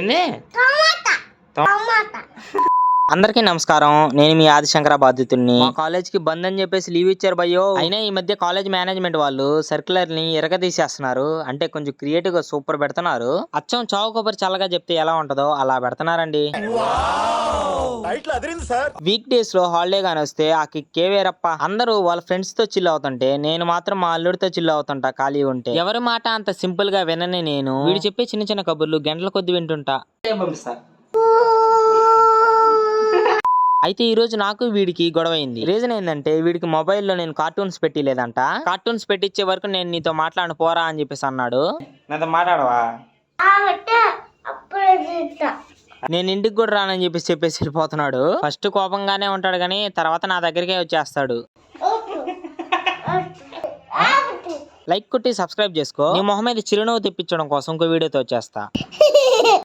ఏంది? అందరికీ నమస్కారం. నేను మీ ఆదిశంకర బాధితుడిని. మా కాలేజ్ కి బంద్ అని చెప్పేసి లీవ్ ఇచ్చారు భయ్యో. అయినా ఈ మధ్య కాలేజ్ మేనేజ్మెంట్ వాళ్ళు సర్క్యులర్ ని ఎరగదీసేస్తున్నారు. అంటే కొంచెం క్రియేటివ్ గా సూపర్ పెడుతున్నారు. అచ్చం చావు కొబ్బరి చల్లగా చెప్తే ఎలా ఉంటదో అలా పెడుతున్నారండి. వీక్ డేస్ లో హాలిడే గాని వస్తే ఆ కిక్కే వేరప్ప. అందరూ వాళ్ళ ఫ్రెండ్స్ తో చిల్ అవుతుంటే నేను మాత్రం మా అల్లుడితో చిల్ అవుతుంటా ఖాళీ ఉంటే. ఎవరి మాట అంత సింపుల్ గా వినని నేను వీడు చెప్పే చిన్న చిన్న కబుర్లు గంటల కొద్ది వింటుంటా. అయితే ఈ రోజు నాకు వీడికి గొడవ అయింది. రీజన్ ఏంటంటే వీడికి మొబైల్లో నేను కార్టూన్స్ పెట్టిలేదంట. కార్టూన్స్ పెట్టించే వరకు నేను నీతో మాట్లాడను పోరా అని చెప్పేసి అన్నాడు. నాతో మాట్లాడవా? నేను ఇంటికి కూడా రానని చెప్పేసి వెళ్ళిపోతున్నాడు. ఫస్ట్ కోపంగానే ఉంటాడు కానీ తర్వాత నా దగ్గరికే వచ్చేస్తాడు. లైక్ కొట్టి సబ్స్క్రైబ్ చేసుకో. నీ మొహం మీద చిరునవ్వు తెప్పించడం కోసం ఇంకో వీడియోతో వచ్చేస్తా.